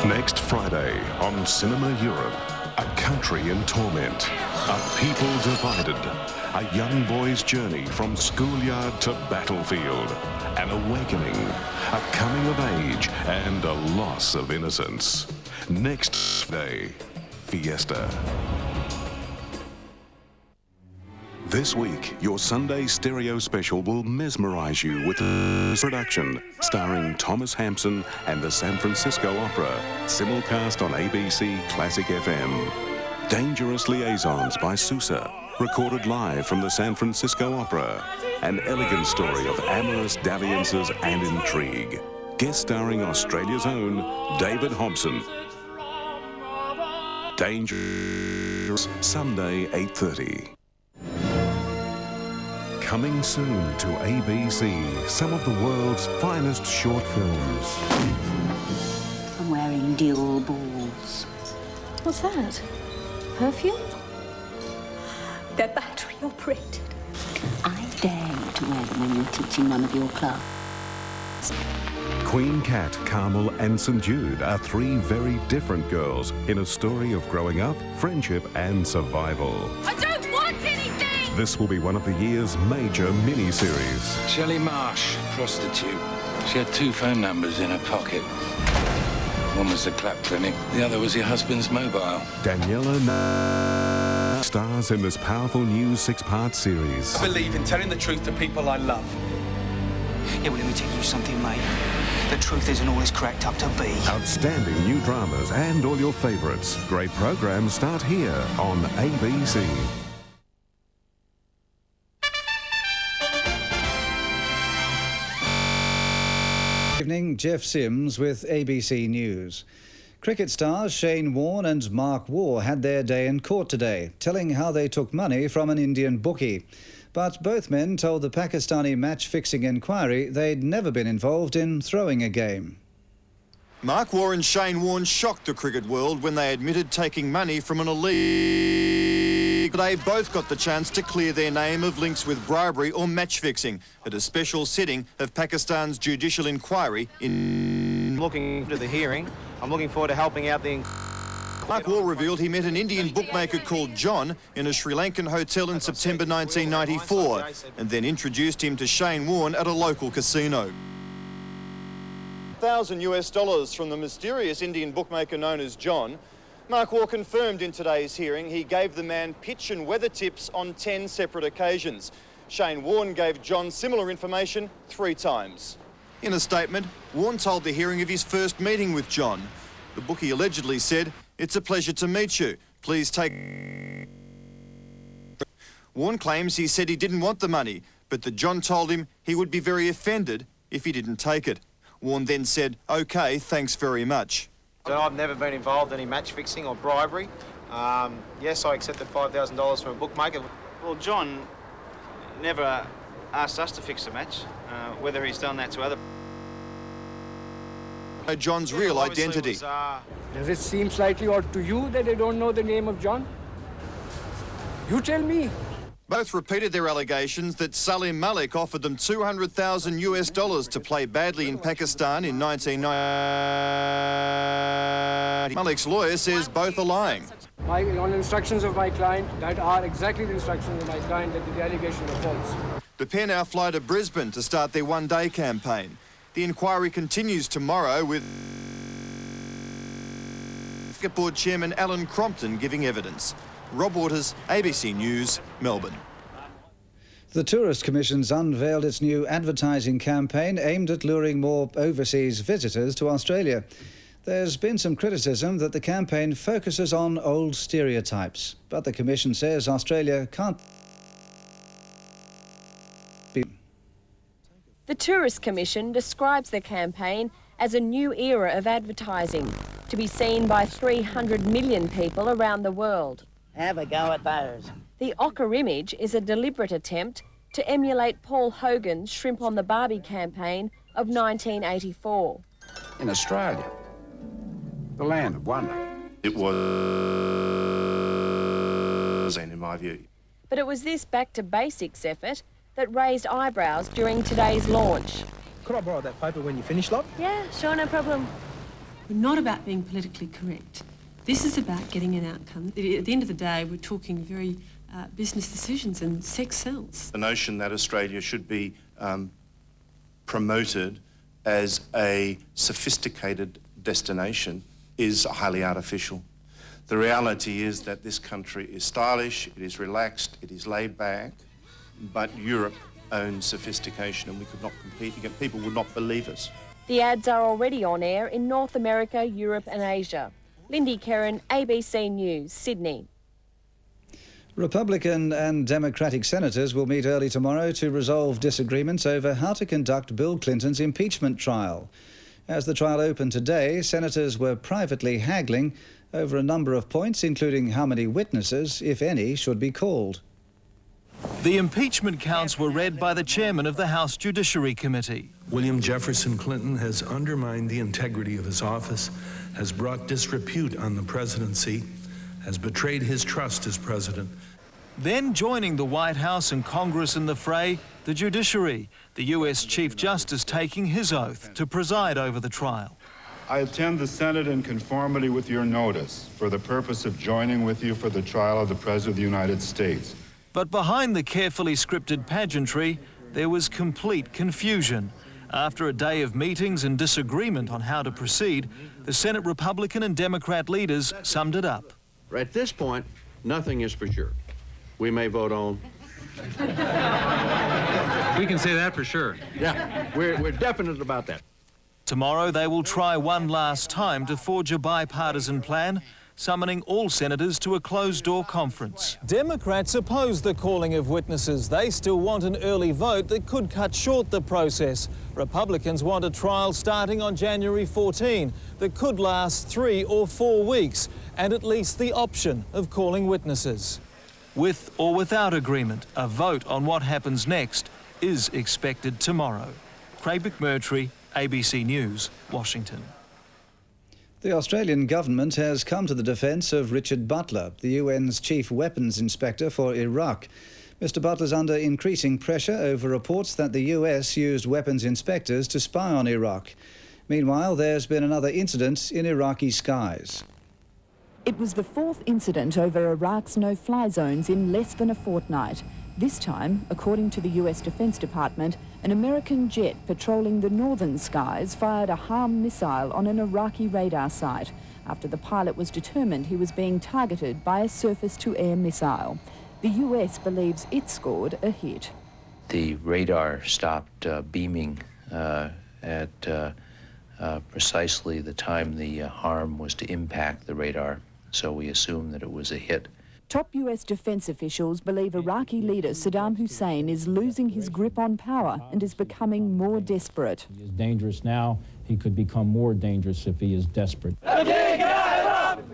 Next Friday on Cinema Europe, a country in torment, a people divided, a young boy's journey from schoolyard to battlefield, an awakening, a coming of age, and a loss of innocence. Next day, Fiesta. This week, your Sunday stereo special will mesmerize you with a production starring Thomas Hampson and the San Francisco Opera, simulcast on ABC Classic FM. Dangerous Liaisons by Sousa, recorded live from the San Francisco Opera. An elegant story of amorous dalliances and intrigue. Guest starring Australia's own David Hobson. Dangerous, Sunday 8:30. Coming soon to ABC, some of the world's finest short films. I'm wearing dual balls. What's that? Perfume? They're battery operated. I dare you to wear them when you're teaching none of your class. Queen Cat, Carmel and St. Jude are three very different girls in a story of growing up, friendship and survival. I don't want anything! This will be one of the year's major mini-series. Shelley Marsh, prostitute. She had 2 phone numbers in her pocket. One was the clap clinic, the other was your husband's mobile. Daniela stars in this powerful new 6-part series. I believe in telling the truth to people I love. Yeah, well, let me tell you something, mate. The truth isn't all it's cracked up to be. Outstanding new dramas and all your favourites. Great programmes start here on ABC. Evening, Geoff Sims with ABC News. Cricket stars Shane Warne and Mark Waugh had their day in court today, telling how they took money from an Indian bookie. But both men told the Pakistani match-fixing inquiry they'd never been involved in throwing a game. Mark Waugh and Shane Warne shocked the cricket world when they admitted taking money from an elite. They both got the chance to clear their name of links with bribery or match-fixing at a special sitting of Pakistan's judicial inquiry in... Looking to the hearing, I'm looking forward to helping out the... Mark Waugh revealed he met an Indian bookmaker called John in a Sri Lankan hotel in September 1994 and then introduced him to Shane Warne at a local casino. $1,000 from the mysterious Indian bookmaker known as John. Mark Waugh confirmed in today's hearing he gave the man pitch and weather tips on 10 separate occasions. Shane Warne gave John similar information 3 times. In a statement, Warne told the hearing of his first meeting with John. The bookie allegedly said, "It's a pleasure to meet you. Please take..." Warne claims he said he didn't want the money, but that John told him he would be very offended if he didn't take it. Warne then said, "OK, thanks very much." So I've never been involved in any match fixing or bribery. Yes, I accepted $5,000 from a bookmaker. Well, John never asked us to fix a match, whether he's done that to other... John's real identity. Does it seem slightly odd to you that they don't know the name of John? You tell me. Both repeated their allegations that Salim Malik offered them $200,000 to play badly in Pakistan in 1990. Malik's lawyer says both are lying. On instructions of my client, that are exactly the instructions of my client, that the allegations are false. The pair now fly to Brisbane to start their one-day campaign. The inquiry continues tomorrow with Cricket Board Chairman Alan Crompton giving evidence. Rob Waters, ABC News, Melbourne. The Tourist Commission's unveiled its new advertising campaign aimed at luring more overseas visitors to Australia. There's been some criticism that the campaign focuses on old stereotypes, but the Commission says Australia can't be... The Tourist Commission describes the campaign as a new era of advertising, to be seen by 300 million people around the world. Have a go at those. The ochre image is a deliberate attempt to emulate Paul Hogan's Shrimp on the Barbie campaign of 1984. In Australia, the land of wonder. It was, in my view. But it was this back-to-basics effort that raised eyebrows during today's launch. Could I borrow that paper when you finish, love? Yeah, sure, no problem. We're not about being politically correct. This is about getting an outcome. At the end of the day, we're talking very business decisions, and sex sells. The notion that Australia should be promoted as a sophisticated destination is highly artificial. The reality is that this country is stylish, it is relaxed, it is laid back, but Europe owns sophistication and we could not compete against. People would not believe us. The ads are already on air in North America, Europe and Asia. Lindy Kerrin, ABC News, Sydney. Republican and Democratic senators will meet early tomorrow to resolve disagreements over how to conduct Bill Clinton's impeachment trial. As the trial opened today, senators were privately haggling over a number of points, including how many witnesses, if any, should be called. The impeachment counts were read by the chairman of the House Judiciary Committee. William Jefferson Clinton has undermined the integrity of his office, has brought disrepute on the presidency, has betrayed his trust as president. Then joining the White House and Congress in the fray, the judiciary, the US Chief Justice taking his oath to preside over the trial. I attend the Senate in conformity with your notice for the purpose of joining with you for the trial of the President of the United States. But behind the carefully scripted pageantry, there was complete confusion. After a day of meetings and disagreement on how to proceed, the Senate Republican and Democrat leaders summed it up. At this point, nothing is for sure. We may vote on. We can say that for sure. Yeah, we're definite about that. Tomorrow they will try one last time to forge a bipartisan plan, summoning all senators to a closed-door conference. Democrats oppose the calling of witnesses. They still want an early vote that could cut short the process. Republicans want a trial starting on January 14 that could last 3 or 4 weeks, and at least the option of calling witnesses. With or without agreement, a vote on what happens next is expected tomorrow. Craig McMurtry, ABC News, Washington. The Australian government has come to the defence of Richard Butler, the UN's chief weapons inspector for Iraq. Mr. Butler's under increasing pressure over reports that the US used weapons inspectors to spy on Iraq. Meanwhile, there's been another incident in Iraqi skies. It was the 4th incident over Iraq's no-fly zones in less than a fortnight. This time, according to the US Defense Department, an American jet patrolling the northern skies fired a HARM missile on an Iraqi radar site after the pilot was determined he was being targeted by a surface-to-air missile. The US believes it scored a hit. The radar stopped beaming at precisely the time the HARM was to impact the radar, so we assume that it was a hit. Top US defense officials believe Iraqi leader Saddam Hussein is losing his grip on power and is becoming more desperate. He is dangerous now. He could become more dangerous if he is desperate.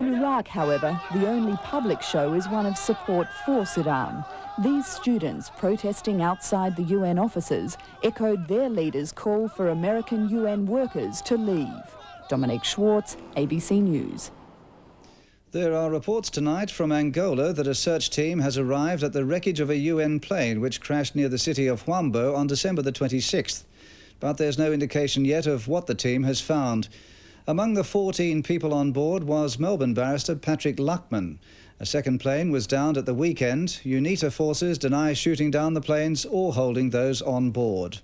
In Iraq, however, the only public show is one of support for Saddam. These students protesting outside the UN offices echoed their leader's call for American UN workers to leave. Dominique Schwartz, ABC News. There are reports tonight from Angola that a search team has arrived at the wreckage of a UN plane which crashed near the city of Huambo on December the 26th. But there's no indication yet of what the team has found. Among the 14 people on board was Melbourne barrister Patrick Luckman. A second plane was downed at the weekend. UNITA forces deny shooting down the planes or holding those on board.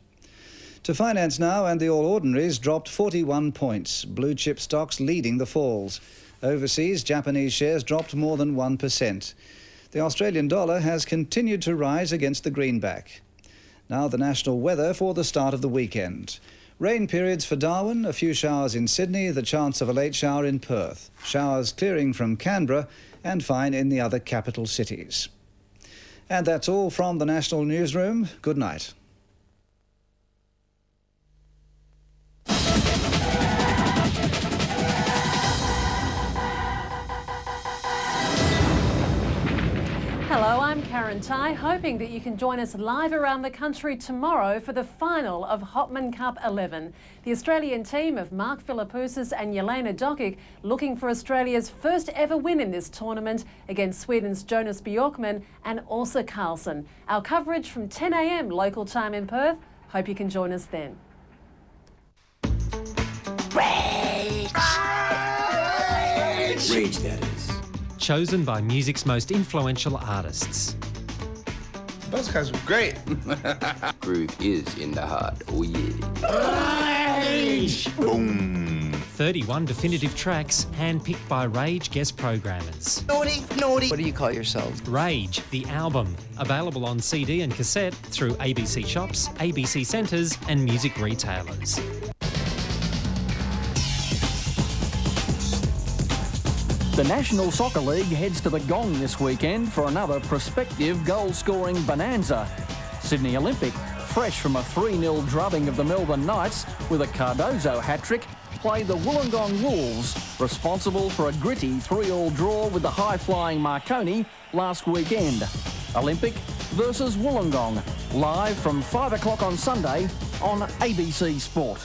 To finance now, and the All Ordinaries dropped 41 points, blue chip stocks leading the falls. Overseas, Japanese shares dropped more than 1%. The Australian dollar has continued to rise against the greenback. Now the national weather for the start of the weekend. Rain periods for Darwin, a few showers in Sydney, the chance of a late shower in Perth. Showers clearing from Canberra and fine in the other capital cities. And that's all from the National Newsroom. Good night. Hello, I'm Karen Tighe, hoping that you can join us live around the country tomorrow for the final of Hopman Cup 11. The Australian team of Mark Philippoussis and Jelena Dokic looking for Australia's first ever win in this tournament against Sweden's Jonas Bjorkman and Åsa Karlsson. Our coverage from 10 a.m. local time in Perth. Hope you can join us then. Break! Rage, that is. Chosen by music's most influential artists. Those guys were great. Groove is in the heart. Oh, yeah. Rage! Boom. 31 definitive tracks handpicked by Rage guest programmers. Naughty, naughty. What do you call yourselves? Rage, the album. Available on CD and cassette through ABC shops, ABC centres and music retailers. The National Soccer League heads to the Gong this weekend for another prospective goal-scoring bonanza. Sydney Olympic, fresh from a 3-0 drubbing of the Melbourne Knights with a Cardozo hat-trick, play the Wollongong Wolves, responsible for a gritty 3-3 draw with the high-flying Marconi last weekend. Olympic versus Wollongong, live from 5 o'clock on Sunday on ABC Sport.